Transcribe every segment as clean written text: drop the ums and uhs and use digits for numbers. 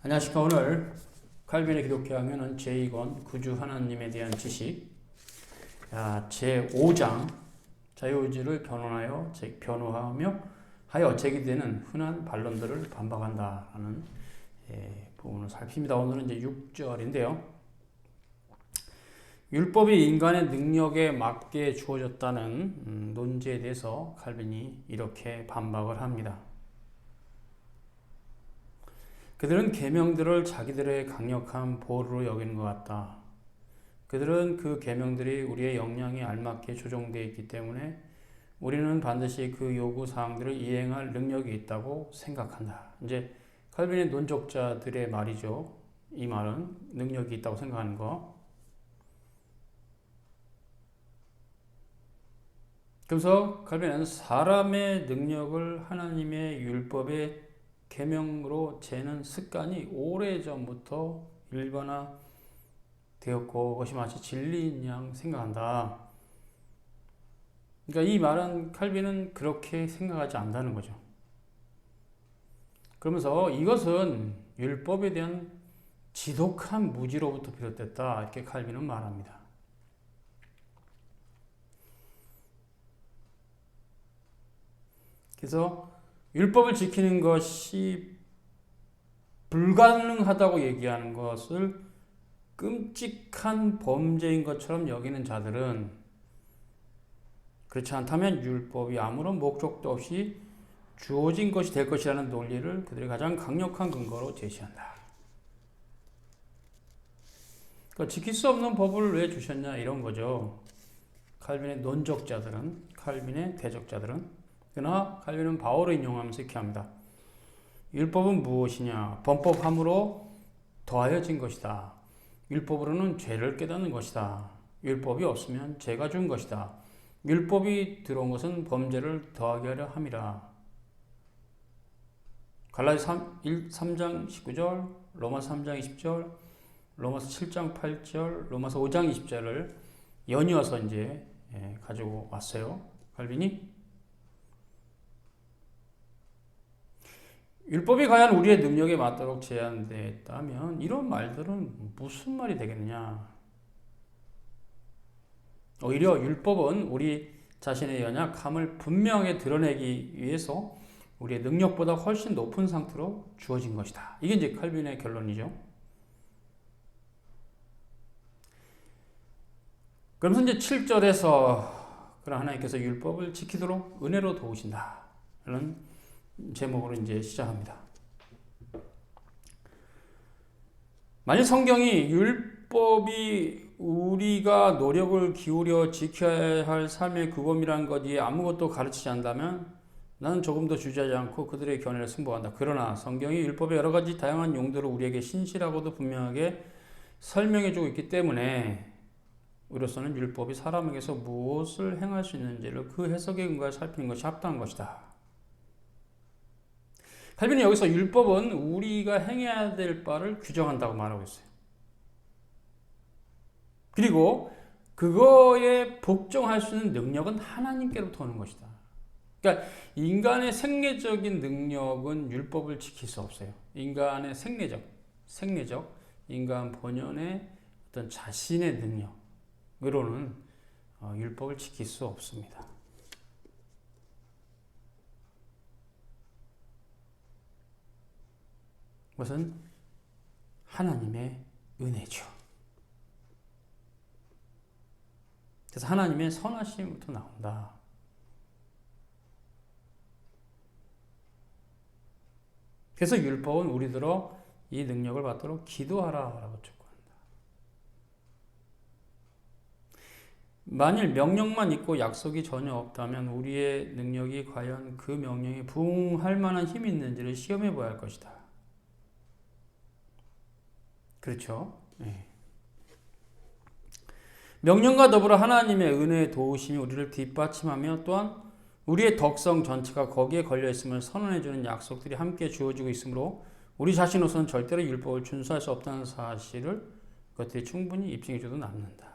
안녕하십니까. 오늘 칼빈의 기독교하면은 제2권 구주 하나님에 대한 지식 제5장 자유의지를 변호하며 하여 제기되는 흔한 반론들을 반박한다라는 부분을 살핍니다. 오늘은 이제 6절인데요. 율법이 인간의 능력에 맞게 주어졌다는 논지에 대해서 칼빈이 이렇게 반박을 합니다. 그들은 계명들을 자기들의 강력한 보루로 여기는 것 같다. 그들은 그 계명들이 우리의 역량에 알맞게 조정되어 있기 때문에 우리는 반드시 그 요구 사항들을 이행할 능력이 있다고 생각한다. 이제 칼빈의 논적자들의 말이죠. 이 말은 능력이 있다고 생각하는 거. 그래서 칼빈은 사람의 능력을 하나님의 율법에 계명으로 재는 습관이 오래전부터 일반화되었고 그것이 마치 진리인 양 생각한다. 그러니까 이 말은 칼빈은 그렇게 생각하지 않는다는 거죠. 그러면서 이것은 율법에 대한 지독한 무지로부터 비롯됐다. 이렇게 칼빈은 말합니다. 그래서 율법을 지키는 것이 불가능하다고 얘기하는 것을 끔찍한 범죄인 것처럼 여기는 자들은 그렇지 않다면 율법이 아무런 목적도 없이 주어진 것이 될 것이라는 논리를 그들의 가장 강력한 근거로 제시한다. 그러니까 지킬 수 없는 법을 왜 주셨냐 이런 거죠. 칼빈의 논적자들은, 칼빈의 대적자들은. 그러나 칼빈은 바울을 인용하면서 이렇게 합니다. 율법은 무엇이냐? 범법함으로 더하여진 것이다. 율법으로는 죄를 깨닫는 것이다. 율법이 없으면 죄가 준 것이다. 율법이 들어온 것은 범죄를 더하게 하려 함이라. 갈라디아 3장 19절, 로마서 3장 20절, 로마서 7장 8절, 로마서 5장 20절을 연이어서 이제 가지고 왔어요. 칼빈이. 율법이 과연 우리의 능력에 맞도록 제한되었다면 이런 말들은 무슨 말이 되겠느냐. 오히려 율법은 우리 자신의 연약함을 분명하게 드러내기 위해서 우리의 능력보다 훨씬 높은 상태로 주어진 것이다. 이게 이제 칼빈의 결론이죠. 그러면서 이제 7절에서 그러나 하나님께서 율법을 지키도록 은혜로 도우신다. 라는 제목으로 이제 시작합니다. 만약 성경이 율법이 우리가 노력을 기울여 지켜야 할 삶의 규범이라는 것이 아무것도 가르치지 않는다면 나는 조금 더 주저하지 않고 그들의 견해를 승복한다. 그러나 성경이 율법의 여러 가지 다양한 용도로 우리에게 신실하고도 분명하게 설명해주고 있기 때문에 우리로서는 율법이 사람에게서 무엇을 행할 수 있는지를 그 해석의 근거에 살피는 것이 합당한 것이다. 칼빈은 여기서 율법은 우리가 행해야 될 바를 규정한다고 말하고 있어요. 그리고 그거에 복종할 수 있는 능력은 하나님께로부터 오는 것이다. 그러니까 인간의 생리적인 능력은 율법을 지킬 수 없어요. 인간의 생리적 인간 본연의 어떤 자신의 능력으로는 율법을 지킬 수 없습니다. 그것은 하나님의 은혜죠. 그래서 하나님의 선하심부터 나온다. 그래서 율법은 우리들어 이 능력을 받도록 기도하라라고 촉구한다. 만일 명령만 있고 약속이 전혀 없다면 우리의 능력이 과연 그 명령에 부응할 만한 힘이 있는지를 시험해 봐야 할 것이다. 그렇죠? 네. 명령과 더불어 하나님의 은혜의 도우심이 우리를 뒷받침하며 또한 우리의 덕성 전체가 거기에 걸려있음을 선언해주는 약속들이 함께 주어지고 있으므로 우리 자신으로서는 절대로 율법을 준수할 수 없다는 사실을 그것들이 충분히 입증해줘도 남는다.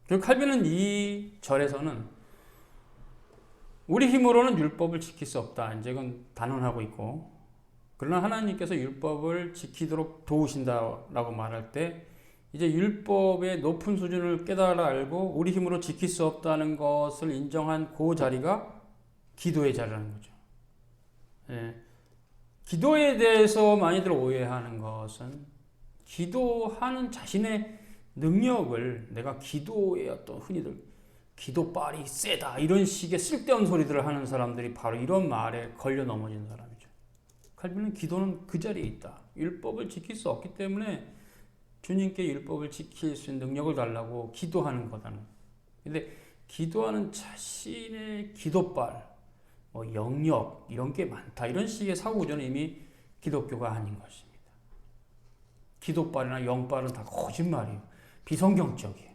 그리고 칼빈은 이 절에서는 우리 힘으로는 율법을 지킬 수 없다. 이제 그건 단언하고 있고, 그러나 하나님께서 율법을 지키도록 도우신다라고 말할 때 이제 율법의 높은 수준을 깨달아 알고 우리 힘으로 지킬 수 없다는 것을 인정한 그 자리가 기도의 자리라는 거죠. 예. 기도에 대해서 많이들 오해하는 것은 기도하는 자신의 능력을 내가 기도의 어떤 흔히들 기도빨이 세다 이런 식의 쓸데없는 소리들을 하는 사람들이 바로 이런 말에 걸려 넘어진 사람이죠. 칼빈은 기도는 그 자리에 있다. 율법을 지킬 수 없기 때문에 주님께 율법을 지킬 수 있는 능력을 달라고 기도하는 거다는. 근데 기도하는 자신의 기도빨, 영역 이런 게 많다. 이런 식의 사고구조는 이미 기독교가 아닌 것입니다. 기도빨이나 영빨은 다 거짓말이에요. 비성경적이에요.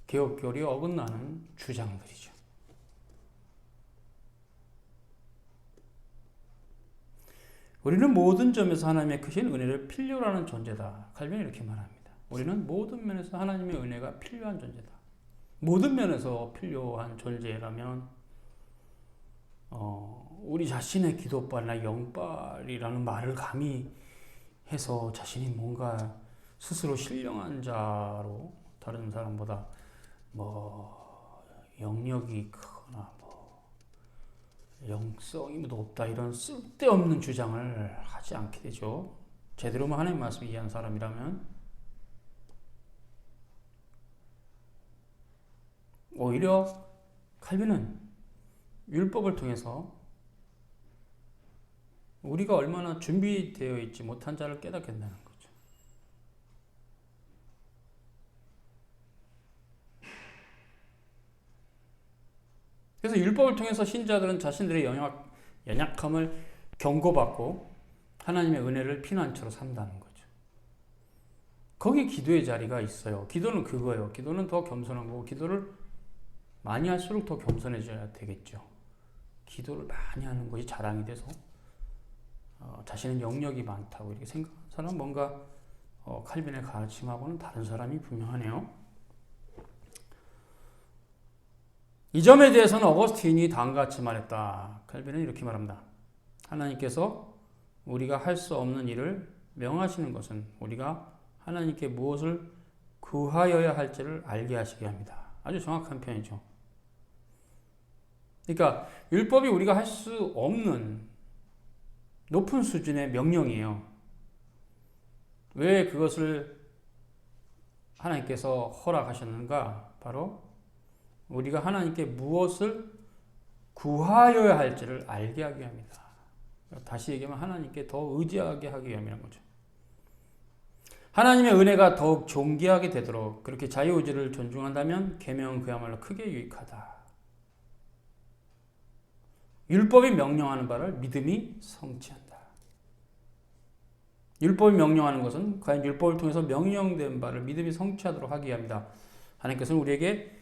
개혁교리 어긋나는 주장들이죠. 우리는 모든 점에서 하나님의 크신 은혜를 필요로 하는 존재다. 칼빈이 이렇게 말합니다. 우리는 모든 면에서 하나님의 은혜가 필요한 존재다. 모든 면에서 필요한 존재라면 우리 자신의 기도빨이나 영빨이라는 말을 감히 해서 자신이 뭔가 스스로 신령한 자로 다른 사람보다 영역이 크거나 영성이 높다 이런 쓸데없는 주장을 하지 않게 되죠. 제대로 하나님 말씀을 이해한 사람이라면 오히려 칼빈은 율법을 통해서 우리가 얼마나 준비되어 있지 못한 자를 깨닫게 된다는 거죠. 그래서 율법을 통해서 신자들은 자신들의 연약함을 경고받고 하나님의 은혜를 피난처로 삼다는 거죠. 거기 기도의 자리가 있어요. 기도는 그거예요. 기도는 더 겸손한 거고 기도를 많이 할수록 더 겸손해져야 되겠죠. 기도를 많이 하는 것이 자랑이 돼서 자신은 영역이 많다고 이렇게 생각하는 사람은 뭔가 칼빈의 가르침하고는 다른 사람이 분명하네요. 이 점에 대해서는 어거스틴이 다음같이 말했다. 칼빈은 이렇게 말합니다. 하나님께서 우리가 할 수 없는 일을 명하시는 것은 우리가 하나님께 무엇을 구하여야 할지를 알게 하시게 합니다. 아주 정확한 표현이죠. 그러니까 율법이 우리가 할 수 없는 높은 수준의 명령이에요. 왜 그것을 하나님께서 허락하셨는가? 바로 우리가 하나님께 무엇을 구하여야 할지를 알게 하게 합니다. 다시 얘기하면 하나님께 더 의지하게 하기 위함이라는 거죠. 하나님의 은혜가 더욱 존귀하게 되도록 그렇게 자유의지를 존중한다면 계명은 그야말로 크게 유익하다. 율법이 명령하는 바를 믿음이 성취한다. 율법이 명령하는 것은 과연 율법을 통해서 명령된 바를 믿음이 성취하도록 하기 위함이다. 하나님께서는 우리에게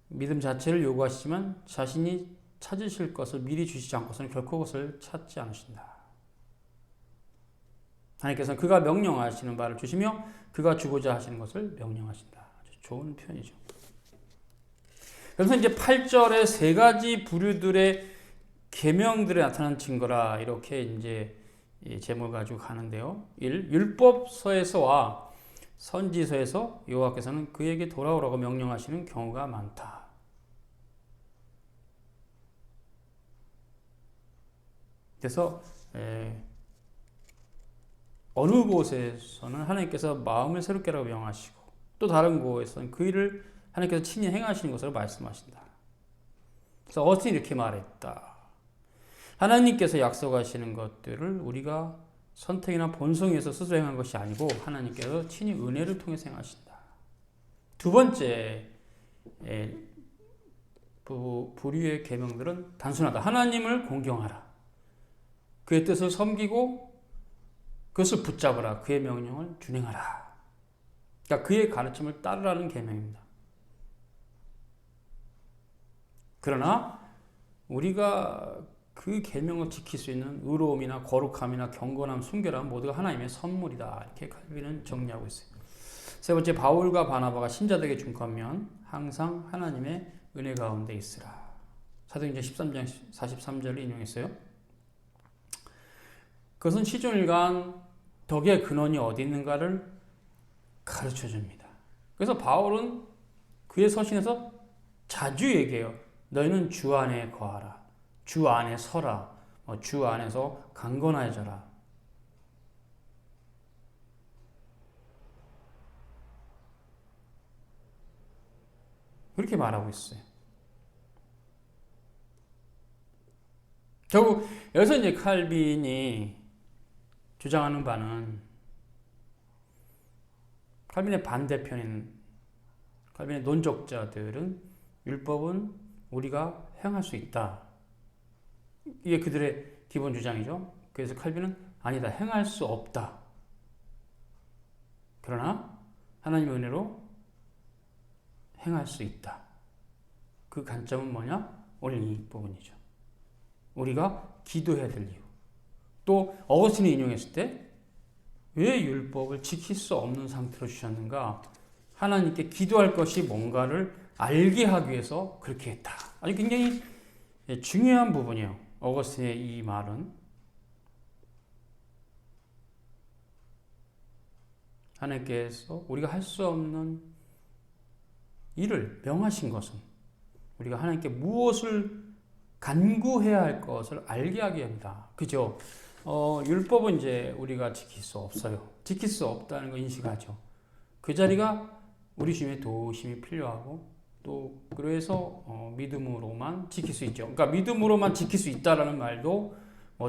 믿음 자체를 요구하시지만 자신이 찾으실 것을 미리 주시지 않고서는 결코 그것을 찾지 않으신다. 하나님께서는 그가 명령하시는 바를 주시며 그가 주고자 하시는 것을 명령하신다. 아주 좋은 표현이죠. 그래서 이제 8절에 세 가지 부류들의 계명들에 나타난 증거라 이렇게 이제 제목을 가지고 가는데요. 1. 율법서에서와 선지서에서 여호와께서는 그에게 돌아오라고 명령하시는 경우가 많다. 그래서 어느 곳에서는 하나님께서 마음을 새롭게 하라고 명하시고 또 다른 곳에서는 그 일을 하나님께서 친히 행하시는 것으로 말씀하신다. 그래서 어스틴이 이렇게 말했다. 하나님께서 약속하시는 것들을 우리가 선택이나 본성에서 스스로 행한 것이 아니고 하나님께서 친히 은혜를 통해 행하신다. 두 번째 부류의 계명들은 단순하다. 하나님을 공경하라. 그의 뜻을 섬기고 그것을 붙잡으라. 그의 명령을 준행하라. 그러니까 그의 가르침을 따르라는 계명입니다. 그러나 우리가 그 계명을 지킬 수 있는 의로움이나 거룩함이나 경건함, 순결함 모두가 하나님의 선물이다. 이렇게 칼빈은 정리하고 있어요. 세 번째, 바울과 바나바가 신자들에게 준 권면, 항상 하나님의 은혜 가운데 있으라. 사도행전 13장 43절을 인용했어요. 그것은 시종일관 덕의 근원이 어디 있는가를 가르쳐 줍니다. 그래서 바울은 그의 서신에서 자주 얘기해요. 너희는 주 안에 거하라. 주 안에 서라. 주 안에서 강건해져라. 그렇게 말하고 있어요. 결국 여기서 이제 칼빈이 주장하는 바는 칼빈의 반대편인 칼빈의 논적자들은 율법은 우리가 행할 수 있다. 이게 그들의 기본 주장이죠. 그래서 칼빈은 아니다. 행할 수 없다. 그러나 하나님의 은혜로 행할 수 있다. 그 관점은 뭐냐? 오늘 이 부분이죠. 우리가 기도해야 될 이유. 또 어거스틴이 인용했을 때 왜 율법을 지킬 수 없는 상태로 주셨는가? 하나님께 기도할 것이 뭔가를 알게 하기 위해서 그렇게 했다. 아주 굉장히 중요한 부분이에요. 어거스틴의 이 말은 하나님께서 우리가 할 수 없는 일을 명하신 것은 우리가 하나님께 무엇을 간구해야 할 것을 알게 하게 합니다. 그죠? 율법은 이제 우리가 지킬 수 없어요. 지킬 수 없다는 거 인식하죠. 그 자리가 우리 주님의 도우심이 필요하고 또 그래서 믿음으로만 지킬 수 있죠. 그러니까 믿음으로만 지킬 수 있다라는 말도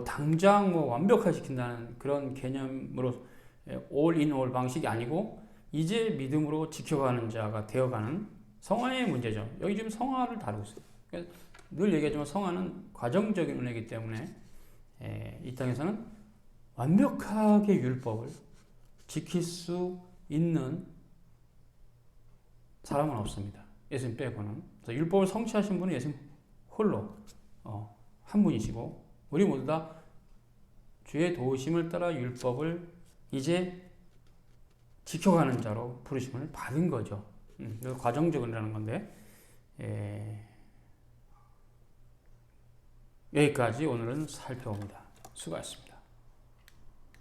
당장 완벽하게 지킨다는 그런 개념으로 all in all 방식이 아니고 이제 믿음으로 지켜가는 자가 되어가는 성화의 문제죠. 여기 지금 성화를 다루고 있어요. 그러니까 늘 얘기하지만 성화는 과정적인 은혜이기 때문에 이 땅에서는 완벽하게 율법을 지킬 수 있는 사람은 없습니다. 예수님 빼고는. 그래서 율법을 성취하신 분은 예수님 홀로 한 분이시고 우리 모두 다 주의 도우심을 따라 율법을 이제 지켜가는 자로 부르심을 받은 거죠. 과정적이라는 건데 여기까지 오늘은 살펴봅니다. 수고하셨습니다.